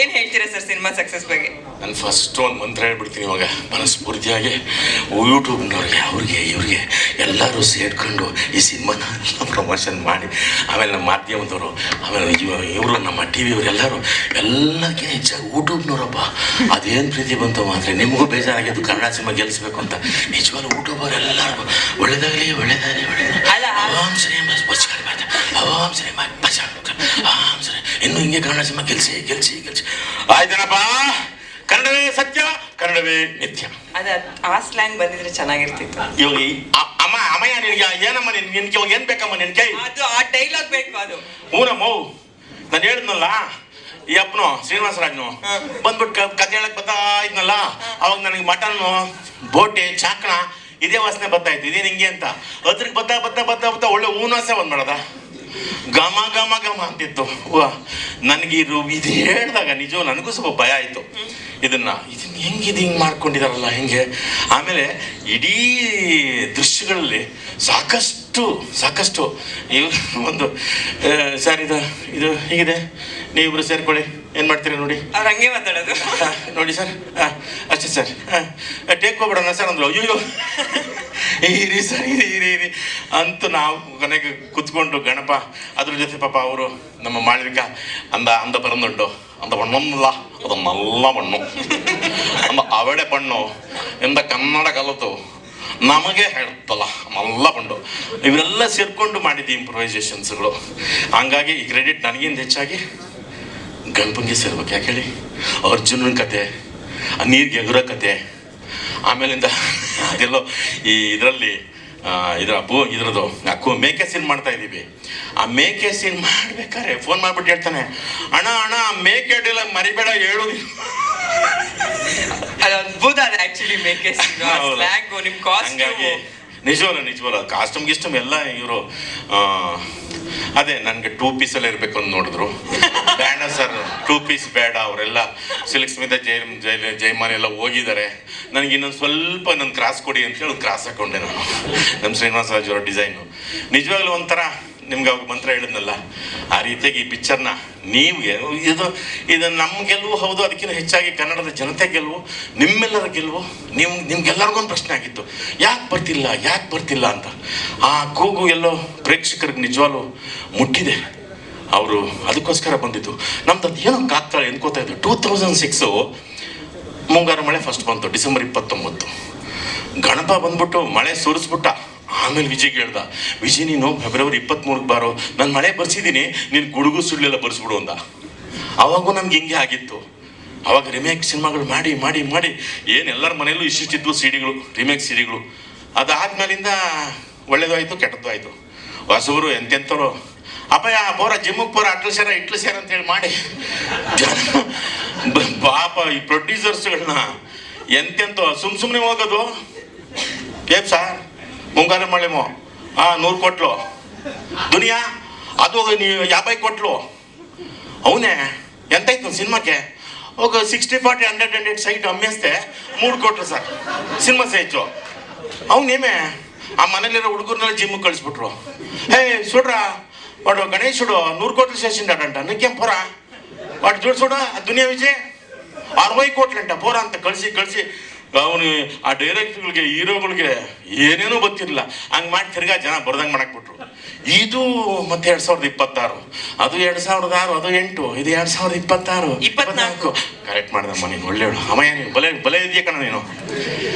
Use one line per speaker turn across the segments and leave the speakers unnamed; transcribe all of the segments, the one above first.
ಏನ್ ಹೇಳ್ತೀರಾ sir cinema success ಬಗ್ಗೆ?
ನಾನು ಫಸ್ಟ್ ಒಂದು ಮಂತ್ರ ಹೇಳ್ಬಿಡ್ತೀನಿ ಇವಾಗ ಮನಸ್ಫೂರ್ತಿಯಾಗಿ. ಯೂಟ್ಯೂಬ್ನವ್ರಿಗೆ ಅವ್ರಿಗೆ ಇವ್ರಿಗೆ ಎಲ್ಲರೂ ಸೇರ್ಕೊಂಡು ಈ ಸಿನಿಮಾನ ಪ್ರಮೋಷನ್ ಮಾಡಿ, ಆಮೇಲೆ ನಮ್ಮ ಮಾಧ್ಯಮದವರು, ಆಮೇಲೆ ಇವರು ನಮ್ಮ ಟಿ ವಿ ಇವರು ಎಲ್ಲಕ್ಕಿಂತ ಹೆಚ್ಚಾಗಿ ಯೂಟ್ಯೂಬ್ನವರಪ್ಪ ಅದೇನು ಪ್ರೀತಿ ಬಂತು ಮಾತ್ರ. ನಿಮಗೂ ಬೇಜಾರಾಗಿದ್ದು ಕನ್ನಡ ಸಿನಿಮಾ ಗೆಲ್ಲಿಸ್ಬೇಕು ಅಂತ. ನಿಜವಾಗ್ಲೂ ಯೂಟ್ಯೂಬರ್ ಎಲ್ಲರಿಗೂ ಒಳ್ಳೇದಾಗಲಿ ಒಳ್ಳೇದಾಗಲಿ ಒಳ್ಳೇದಾಗಲಿ. ಆರಾಮ್ ಸರಿ ಆರಾಮ್ ಸರಿ ಆರಾಮ್ ಸರಿ ಇನ್ನು ಹಿಂಗೆ ಕನ್ನಡ ಸಿನಿಮಾ ಗೆಲ್ಸಿ ಗೆಲ್ಸಿ ಗೆಲ್ಸಿ ಆಯ್ತೇನಪ್ಪ. ಕನ್ನಡವೇ ಸತ್ಯ, ಕನ್ನಡವೇ ನಿತ್ಯ.
ಅದ ಆ ಸ್ಲ್ಯಾಂಗ್ ಬಂದಿದ್ರೆ ಚೆನ್ನಾಗಿರ್ತಿತ್ತು.
ಇವಾಗ ಅಮ್ಮ ಅಮ್ಮಯ್ಯ ನಿನ್ಗೆ ಏನಮ್ಮ ನಿನ್ಗೆ ಇವಾಗ ಏನ್ ಬೇಕಮ್ಮ ನಿನ್ ಕೈ?
ಅದು ಆ ಡೈಲಾಗ್ ಬೇಕು. ಅದು
ಹೂನಮ್ಮ. ನಾನು ಹೇಳಿದ್ನಲ್ಲ ಈ ಅಪ್ಪನು ಶ್ರೀನಿವಾಸರಾಜ್ನು ಬಂದ್ಬಿಟ್ಟು ಕತೆ ಹೇಳಕ್ ಬರ್ತಾ ಇದ್ನಲ್ಲ, ಅವಾಗ ನನಗೆ ಮಟನ್ನು ಬೋಟೆ ಚಾಕಣ ಇದೇ ವಾಸನೆ ಬರ್ತಾ ಇತ್ತು. ಇದೇನು ಹಿಂಗೆ ಅಂತ ಅದ್ರಿಗೆ ಬತ್ತಾ ಒಳ್ಳೆ ಹೂನಾಸೆ ಬಂದ್ಬಿಡದ ಘಮ ಘಮ ಘಮ ಅಂತಿತ್ತು. ನನಗೆ ಇದು ಹೇಳಿದಾಗ ನಿಜ ನನಗೂ ಸ್ವಲ್ಪ ಭಯ ಆಯಿತು. ಇದನ್ನ ಹೆಂಗಿದೆ ಹಿಂಗೆ ಮಾಡ್ಕೊಂಡಿದಾರಲ್ಲ ಹೆಂಗೆ. ಆಮೇಲೆ ಇಡೀ ದೃಶ್ಯಗಳಲ್ಲಿ ಸಾಕಷ್ಟು ಇವರು ಒಂದು ಸರ್ ಇದು ಹೀಗಿದೆ, ನೀವಿಬ್ರು ಸೇರ್ಕೊಳ್ಳಿ, ಏನು ಮಾಡ್ತೀರಿ ನೋಡಿ.
ಅವ್ರು ಹಂಗೆ ಮಾತಾಡೋದು
ನೋಡಿ ಸರ್, ಅಷ್ಟೇ ಸರ್, ಟೇಕ್ ಹೋಗ್ಬಿಡೋಣ ಸರ್ ಅಂದ್ರು. ಅಯ್ಯೋ ಇರಿ ಸರ್ ಇರಿ ಅಂತೂ ನಾವು ಕೊನೆಗೆ ಕುತ್ಕೊಂಡು ಗಣಪ ಅದ್ರ ಜೊತೆ ಪಾಪ ಅವರು ನಮ್ಮ ಮಾಳ್ವಿಕ ಅಂದ ಪರಂದುಂಟು ಅಂತ ಬಣ್ಣಲ್ಲ ಅದು ನಲ್ಲ ಬಣ್ಣು ಅಂದ ಅವಡೆ ಬಣ್ಣು ಎಂದ ಕನ್ನಡ ಕಲಿತು ನಮಗೆ ಹೇಳ್ತಲ್ಲ ನಲ್ಲ ಬಣ್ಣು. ಇವರೆಲ್ಲ ಸೇರ್ಕೊಂಡು ಮಾಡಿದ್ದ ಇಂಪ್ರೊವೈಸೇಷನ್ಸ್ಗಳು. ಹಂಗಾಗಿ ಈ ಕ್ರೆಡಿಟ್ ನನಗಿಂತ ಹೆಚ್ಚಾಗಿ ಗಣಪಂಗೆ ಸೇರ್ಬೇಕು. ಯಾಕೆ ಹೇಳಿ, ಅರ್ಜುನನ ಕತೆ, ನೀರಿಗೆ ಎಗುರೋ ಕತೆ, ಆಮೇಲಿಂದ ಅದೆಲ್ಲೋ ಈ ಇದರಲ್ಲಿ ಇದ್ರದ್ದು ಮೇಕೆ ಸೀನ್ ಮಾಡ್ತಾ ಇದ್ದೀವಿ. ಆ ಮೇಕೆ ಸೀನ್ ಮಾಡ್ಬೇಕಾದ್ರೆ ಫೋನ್ ಮಾಡ್ಬಿಟ್ಟು ಹೇಳ್ತಾನೆ, ಅಣ್ಣ ಮೇಕೆ ಅಡ್ಡಿಲ್ಲ ಮರಿಬೇಡ ಹೇಳೋದು.
ಅದ್ಭುತ ಆಕ್ಚುಲಿ ಮೇಕೆ
ಹಂಗಾಗಿ ನಿಜವಲ್ಲ ಕಾಸ್ಟ್ಯೂಮ್ ಗಿಸ್ಟ್ಯೂಮ್ ಎಲ್ಲ ಇವರು ಅದೇ ನನಗೆ 2 ಪೀಸಲ್ಲಿ ಇರಬೇಕು ಅಂತ ನೋಡಿದ್ರು. ಬೇಡ ಸರ್ 2 ಪೀಸ್ ಬೇಡ, ಅವರೆಲ್ಲ ಸಿಲ್ಕ್ ಸ್ಮಿತ ಜೈಮಾನ್ ಎಲ್ಲ ಹೋಗಿದ್ದಾರೆ, ನನಗೆ ಇನ್ನೊಂದು ಸ್ವಲ್ಪ ನನ್ನ ಕ್ರಾಸ್ ಕೊಡಿ ಅಂತ ಹೇಳಿ ಕ್ರಾಸ್ ಹಾಕೊಂಡೆ ನಾನು. ನಮ್ಮ ಶ್ರೀನಿವಾಸ ರಾಜ್ ಅವರ ಡಿಸೈನು ನಿಜವಾಗ್ಲೂ ಒಂಥರ ನಿಮ್ಗೆ ಅವಾಗ ಮಂತ್ರ ಹೇಳಿದ್ನಲ್ಲ ಆ ರೀತಿಯಾಗಿ ಈ ಪಿಕ್ಚರ್ನ ನೀವ್ಗೆ ಇದು ನಮ್ಮ ಗೆಲುವು ಹೌದು, ಅದಕ್ಕಿಂತ ಹೆಚ್ಚಾಗಿ ಕನ್ನಡದ ಜನತೆ ಗೆಲುವು, ನಿಮ್ಮೆಲ್ಲರ ಗೆಲುವು. ನಿಮ್ಗೆಲ್ಲರಿಗೂ ಒಂದು ಪ್ರಶ್ನೆ ಆಗಿತ್ತು, ಯಾಕೆ ಬರ್ತಿಲ್ಲ ಅಂತ. ಆ ಕೂಗು ಎಲ್ಲೋ ಪ್ರೇಕ್ಷಕರಿಗೆ ನಿಜವಾಗ್ಲೂ ಮುಟ್ಟಿದೆ. ಅವರು ಅದಕ್ಕೋಸ್ಕರ ಬಂದಿದ್ದು. ನಮ್ದು ಅದು ಏನೋ ಕಾಗ್ತಾಳೆ ಎನ್ಕೋತಾ ಇದ್ದು. 2006 ಮುಂಗಾರು ಮಳೆ ಫಸ್ಟ್ ಬಂತು, ಡಿಸೆಂಬರ್ 29. ಗಣಪ ಬಂದ್ಬಿಟ್ಟು ಮಳೆ ಸುರಿಸ್ಬಿಟ್ಟ. ಆಮೇಲೆ ವಿಜಯ್ಗೆ ಹೇಳ್ದ, ವಿಜಯ್ ನೀನು ಫೆಬ್ರವರಿ 23 ಬಾರೋ, ನಾನು ಮಳೆ ಬರ್ಸಿದ್ದೀನಿ, ನೀನು ಗುಡುಗು ಸುಳ್ಳೆಲ್ಲ ಬರ್ಸ್ಬಿಡು ಅಂದ. ಅವಾಗೂ ನಮ್ಗೆ ಹಿಂಗೆ ಆಗಿತ್ತು. ಅವಾಗ ರಿಮೇಕ್ ಸಿನಿಮಾಗಳು ಮಾಡಿ ಮಾಡಿ ಮಾಡಿ ಏನು ಎಲ್ಲರ ಮನೆಯಲ್ಲೂ ಇಷ್ಟಿದ್ವು ಸಿಡಿಗಳು, ರಿಮೇಕ್ ಸಿಡಿಗಳು. ಅದಾದ್ಮೇಲಿಂದ ಒಳ್ಳೇದು ಆಯಿತು, ಕೆಟ್ಟದ್ದು ಆಯಿತು. ಹೊಸವರು ಎಂತೆಂಥವ್ರು ಅಪ್ಪಯ್ಯ ಪೋರ ಜಿಮ್ಮಿಗೆ ಪೋರ ಇಟ್ಲು ಸೇರ ಅಂತೇಳಿ ಮಾಡಿ ಪಾಪ ಈ ಪ್ರೊಡ್ಯೂಸರ್ಸ್ಗಳನ್ನ ಎಂತೆಂತ ಸುಮ್ಮನೆ ಹೋಗೋದು. ಏನ್ ಸಾರ್ ಮುಂಗಾರು ಮಳೆಮೋ 100 ಕೊಟ್ಲು ದುನಿಯಾ, ಅದು ನೀವು 50 ಕೊಟ್ಲು. ಅವನೇ ಎಂತಾಯ್ತು ಸಿನಿಮಾಕ್ಕೆ ಹೋಗ 60-40 100 ಸೈಟ್ ಅಮ್ಮೇಸ್ತೆ 3 ಕೊಟ್ರು ಸರ್, ಸಿನಿಮಾ ಸೈಚು. ಅವನೇಮೆ ಆ ಮನೇಲಿರೋ ಹುಡುಗರ್ನೆಲ್ಲ ಜಿಮ್ಗೆ ಕಳಿಸ್ಬಿಟ್ರು. ಹೇ ಸುಡ್ರ వాడు గణేశుడు 100 కోట్లు చేసిండాడంట, నీకేం పోరా వాడు చూడు చూడు దునియా విజయ్ 60 కోట్లంట పోరా ಅಂತ ಕಳಿಸಿ ಅವನು ಆ ಡೈರೆಕ್ಟರ್ಗಳಿಗೆ ಹೀರೋಗಳಿಗೆ ಏನೇನೋ ಗೊತ್ತಿರಲಿಲ್ಲ. ಹಂಗೆ ಮಾಡಿ ತಿರ್ಗಾ ಜನ ಬರ್ದಂಗೆ ಮಾಡಾಕ್ಬಿಟ್ರು. ಇದು ಮತ್ತೆ 2026, ಅದು 2006, ಅದು 8, ಇದು 2026 24 ಕರೆಕ್ಟ್ ಮಾಡಿದಮ್ಮ ನೀನು. ಒಳ್ಳೆಯವಳು ಅಮ್ಮಯ್ಯ, ನೀನು ಬಲೆ ಇದೆಯಾ ಕಣ ನೀನು.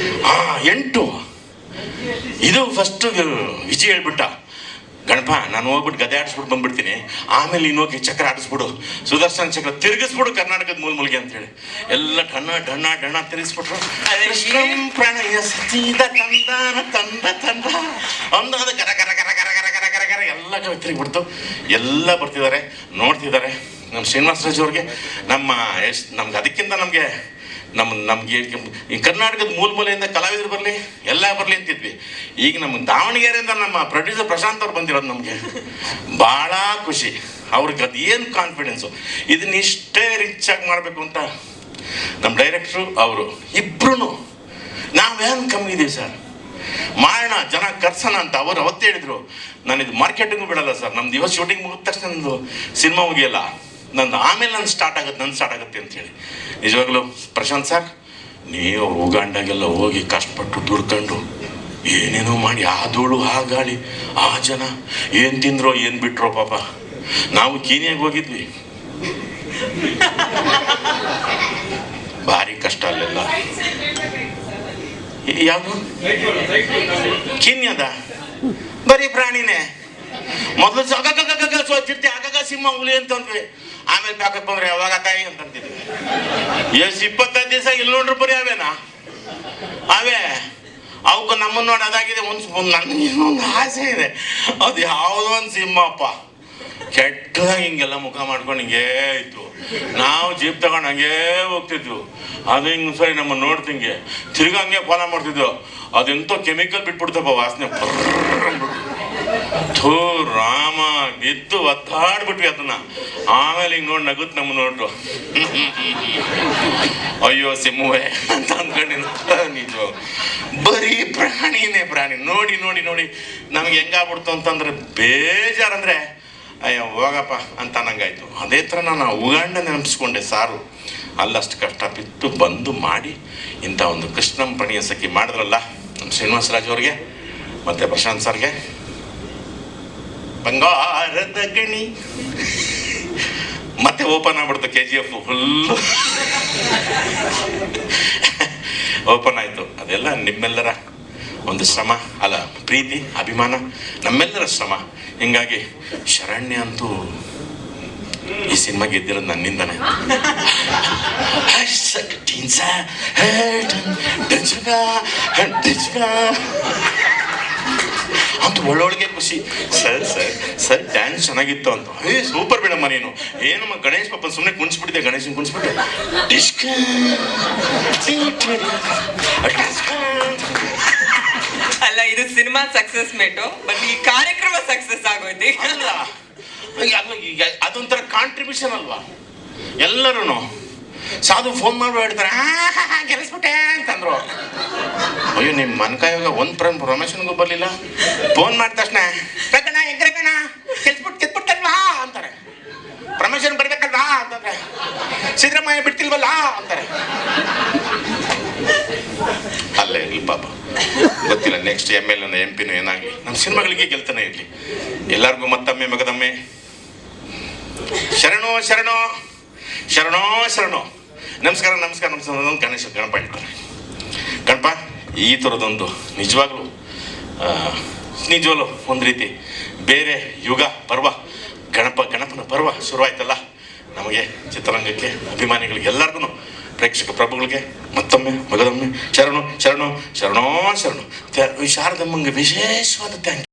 8 ಇದು ಫಸ್ಟ್ ವಿಜಯ್ ಹೇಳ್ಬಿಟ್ಟ, ಗಣಪ ನಾನು ಹೋಗ್ಬಿಟ್ಟು ಗದೆ ಆಡಿಸ್ಬಿಟ್ಟು ಬಂದ್ಬಿಡ್ತೀನಿ, ಆಮೇಲೆ ನೀನು ಹೋಗಿ ಚಕ್ರ ಆಡಿಸ್ಬಿಡು, ಸುದರ್ಶನ ಚಕ್ರ ತಿರುಗಿಸ್ಬಿಡು ಕರ್ನಾಟಕದ ಮೂಲ್ಗೆ ಅಂತೇಳಿ ಎಲ್ಲ ಡಣ್ಣ ತಿರುಗಿಸ್ಬಿಟ್ರು. ಪ್ರಣಯ ಸೀದ ತಂದ ಅಂದಾದ ಕರ ಎಲ್ಲ ತಿರುಗಿಬಿಡ್ತು. ಎಲ್ಲ ಬರ್ತಿದ್ದಾರೆ, ನೋಡ್ತಿದ್ದಾರೆ. ನಮ್ಮ ಶ್ರೀನಿವಾಸ ರಾಜ್ ಅವ್ರಿಗೆ ನಮ್ಗೆ ಅದಕ್ಕಿಂತ ನಮಗೆ ಈ ಕರ್ನಾಟಕದ ಮೂಲೆಯಿಂದ ಕಲಾವಿದರು ಬರಲಿ, ಎಲ್ಲ ಬರಲಿ ಅಂತಿದ್ವಿ. ಈಗ ನಮ್ಮ ದಾವಣಗೆರೆಯಿಂದ ನಮ್ಮ ಪ್ರೊಡ್ಯೂಸರ್ ಪ್ರಶಾಂತ್ ಅವ್ರು ಬಂದಿರೋದು ನಮಗೆ ಭಾಳ ಖುಷಿ. ಅವ್ರಿಗೆ ಅದು ಏನು ಕಾನ್ಫಿಡೆನ್ಸು, ಇದನ್ನ ಇಷ್ಟೇ ರಿಚ್ ಆಗಿ ಮಾಡಬೇಕು ಅಂತ ನಮ್ಮ ಡೈರೆಕ್ಟ್ರು ಅವರು ಇಬ್ರು ನಾವೇನು ಕಮ್ಮಿ ಇದೀವಿ ಸರ್, ಮಾಡೋಣ ಜನ ಕರ್ಸೋಣ ಅಂತ ಅವರು ಅವತ್ತೇ ಹೇಳಿದ್ರು. ನಾನು ಇದು ಮಾರ್ಕೆಟಿಂಗು ಬಿಡಲ್ಲ ಸರ್, ನಮ್ದು ಇವತ್ತು ಶೂಟಿಂಗ್ ಮುಗಿದ ತಕ್ಷಣ ಸಿನಿಮಾ ಮುಗಿಯಲ್ಲ, ಆಮೇಲೆ ಸ್ಟಾರ್ಟ್ ಆಗುತ್ತೆ ಅಂತೇಳಿ. ನಿಜವಾಗ್ಲೂ ಪ್ರಶಾಂತ್ ಸರ್, ನೀವು ಉಗಾಂಡಾಗೆಲ್ಲ ಹೋಗಿ ಕಷ್ಟಪಟ್ಟು ದುಡ್ಕೊಂಡು ಏನೇನೋ ಮಾಡಿ ಆ ಧೂಳು ಆ ಗಾಳಿ ಆ ಜನ ಏನು ತಿಂದ್ರೋ ಏನು ಬಿಟ್ರೋ ಪಾಪ. ನಾವು ಕೀನ್ಯಾಗ ಹೋಗಿದ್ವಿ, ಭಾರಿ ಕಷ್ಟ ಅಲ್ಲೆಲ್ಲ. ಯಾವುದು ಕೀನ್ಯಾದ ಬರೀ ಪ್ರಾಣಿನೇ. ಮೊದಲು ಸೋಚಿರ್ತಿ ಆಗಾಗ ಸಿಂಹ ಹುಲಿ ಅಂತಂದ್ವಿ, ಆಮೇಲೆ ಪ್ಯಾಕಪ್ ಬಂದ್ರೆ ಯಾವಾಗ ತಾಯಿ ಅಂತಂತಿದ್ವಿ. ಎಷ್ಟು 25 ದಿವಸ ಇಲ್ಲಿ ನೋಡ್ರಿ ಬರೀ ಅವೇನಾ ಅವೇ. ಅವಕ್ಕೆ ನಮ್ಮನ್ನು ನೋಡಿ ಅದಾಗಿದೆ. ನನಗೇನೊಂದು ಆಸೆ ಇದೆ, ಅದು ಯಾವುದೋ ಒಂದು ಸಿಂಹಪ್ಪ ಕೆಟ್ಟದಾಗಿ ಹಿಂಗೆಲ್ಲ ಮುಖ ಮಾಡ್ಕೊಂಡು ಹಿಂಗೇ ಇತ್ತು. ನಾವು ಜೀಪ್ ತಗೊಂಡು ಹಂಗೇ ಹೋಗ್ತಿದ್ವು. ಅದು ಹಿಂಗೆ ಸರಿ ನಮ್ಮನ್ನು ನೋಡ್ತಿಂಗೆ ತಿರ್ಗಿ ಹಂಗೆ ಫಾಲೋ ಮಾಡ್ತಿದ್ವು. ಅದೆಂತೋ ಕೆಮಿಕಲ್ ಬಿಟ್ಬಿಡ್ತಪ್ಪ ವಾಸನೆ. ಥೂ ರಾಮ, ಬಿದ್ದು ಒತ್ತಾಡ್ಬಿಟ್ವಿ ಅದನ್ನ. ಆಮೇಲೆ ಹಿಂಗೆ ನೋಡಿ ನಗುತ್ ನಮ್ಮ ನೋಡ್ರು, ಅಯ್ಯೋ ಸಿಂಹವೇ ಅಂತ ಅಂದ್ಕೊಂಡಿನ. ನಿಜ ಬರೀ ಪ್ರಾಣಿನೇ ಪ್ರಾಣಿ. ನೋಡಿ ನೋಡಿ ನೋಡಿ ನಮ್ಗೆ ಹೆಂಗಾಗ್ಬಿಡ್ತು ಅಂತಂದ್ರೆ ಬೇಜಾರಂದ್ರೆ ಅಯ್ಯೋ ಹೋಗಪ್ಪ ಅಂತ ನಂಗಾಯ್ತು. ಅದೇ ಥರ ನಾನು ಉಗಾಂಡ ನೆನಪಿಸ್ಕೊಂಡೆ. ಸಾರು ಅಲ್ಲಷ್ಟು ಕಷ್ಟ ಬಿತ್ತು ಬಂದು ಮಾಡಿ ಇಂಥ ಒಂದು ಕೃಷ್ಣಂ ಪ್ರಣಯ ಸಖಿ ಮಾಡಿದ್ರಲ್ಲ ನಮ್ಮ ಶ್ರೀನಿವಾಸ ರಾಜ್ ಅವ್ರಿಗೆ ಮತ್ತು ಪ್ರಶಾಂತ್ ಸರ್ಗೆ ಬಂಗಾರದ ಗಣಿ. ಮತ್ತೆ ಓಪನ್ ಆಗ್ಬಿಡ್ತು KGF ಫುಲ್ಲು ಓಪನ್ ಆಯಿತು. ಅದೆಲ್ಲ ನಿಮ್ಮೆಲ್ಲರ ಒಂದು ಶ್ರಮ ಅಲ್ಲ, ಪ್ರೀತಿ ಅಭಿಮಾನ, ನಮ್ಮೆಲ್ಲರ ಶ್ರಮ. ಹಿಂಗಾಗಿ ಶರಣ್ಯ ಅಂತೂ ಈ ಸಿನಿಮಾ ಗೆದ್ದಿರೋದು ನನ್ನಿಂದನೇ. ಅಂತ ಒಳ್ಳೊಳಗೆ ಖುಷಿ. ಸರ್ ಡ್ಯಾನ್ಸ್ ಚೆನ್ನಾಗಿತ್ತು ಅಂತ. ಸೂಪರ್ ಬಿಡಮ್ಮ ನೀನು. ಏನಮ್ಮ ಗಣೇಶ್ ಪಾಪ ಸುಮ್ಮನೆ ಕುಣಿಸ್ಬಿಟ್ಟಿದ್ದೆ, ಗಣೇಶನ್ ಕುಣಿಸ್ಬಿಟ್ಟೆ.
ಅಲ್ಲ, ಇದು ಸಿನಿಮಾ ಸಕ್ಸಸ್ ಮೇಟು, ಬಟ್ ಈ ಕಾರ್ಯಕ್ರಮ ಸಕ್ಸಸ್ ಆಗೋಯ್ತು.
ಅಲ್ಲ, ಅದೊಂಥರ ಕಾಂಟ್ರಿಬ್ಯೂಷನ್ ಅಲ್ವಾ. ಎಲ್ಲರೂ ಸಾಧು ಫೋನ್ ಮಾಡಿ ಹೇಳ್ತಾರೆ ಗೆಲ್ಲಿಸ್ಬಿಟ್ಟೆ ಅಂತಂದ್ರು. ಅಯ್ಯೋ ನಿಮ್ಮ ಮನ್ಕಾಯಾಗ ಒಂದು ಪ್ರಮೋಷನ್ಗೂ ಬರಲಿಲ್ಲ. ಫೋನ್ ಮಾಡಿದ ತಕ್ಷಣ ಕಣ ಹೆಗ್ರಕಣ ಗೆಲ್ಸ್ಬಿಟ್ಟಲ್ವಾ ಅಂತಾರೆ. ಪ್ರಮೋಷನ್ ಬರ್ಬೇಕಲ್ವಾ ಅಂತಂದ್ರೆ ಸಿದ್ದರಾಮಯ್ಯ ಬಿಡ್ತಿಲ್ವಲ್ಲ ಅಂತಾರೆ. ಅಲ್ಲೇ ಇರಲಿ ಪಾಪ, ಗೊತ್ತಿಲ್ಲ ನೆಕ್ಸ್ಟ್ MLA MP ಏನಾಗಲಿ, ನಮ್ಮ ಸಿನಿಮಾಗಳಿಗೆ ಗೆಲ್ತಾನೆ ಇರಲಿ. ಎಲ್ಲರಿಗೂ ಮತ್ತೊಮ್ಮೆ ಮಗದೊಮ್ಮೆ ಶರಣೋ ಶರಣೋ ಶರಣೋ ಶರಣೋ. ನಮಸ್ಕಾರ ನಮಸ್ಕಾರ ನಮಸ್ಕಾರ. ಗಣೇಶ ಗಣಪ ಇಟ್ತಾರೆ. ಗಣಪ ಈ ಥರದೊಂದು ನಿಜವಾಗ್ಲೂ ಒಂದು ರೀತಿ ಬೇರೆ ಯುಗ ಪರ್ವ, ಗಣಪನ ಪರ್ವ ಶುರುವಾಯ್ತಲ್ಲ. ನಮಗೆ ಚಿತ್ರರಂಗಕ್ಕೆ, ಅಭಿಮಾನಿಗಳಿಗೆ, ಎಲ್ಲರಿಗೂ, ಪ್ರೇಕ್ಷಕ ಪ್ರಭುಗಳಿಗೆ ಮತ್ತೊಮ್ಮೆ ಮಗದೊಮ್ಮೆ ಶರಣು ಶರಣು ಶರಣೋ ಶರಣು. ಶಾರದಮ್ಮಂಗೆ ವಿಶೇಷವಾದ ಥ್ಯಾಂಕ್ ಯು.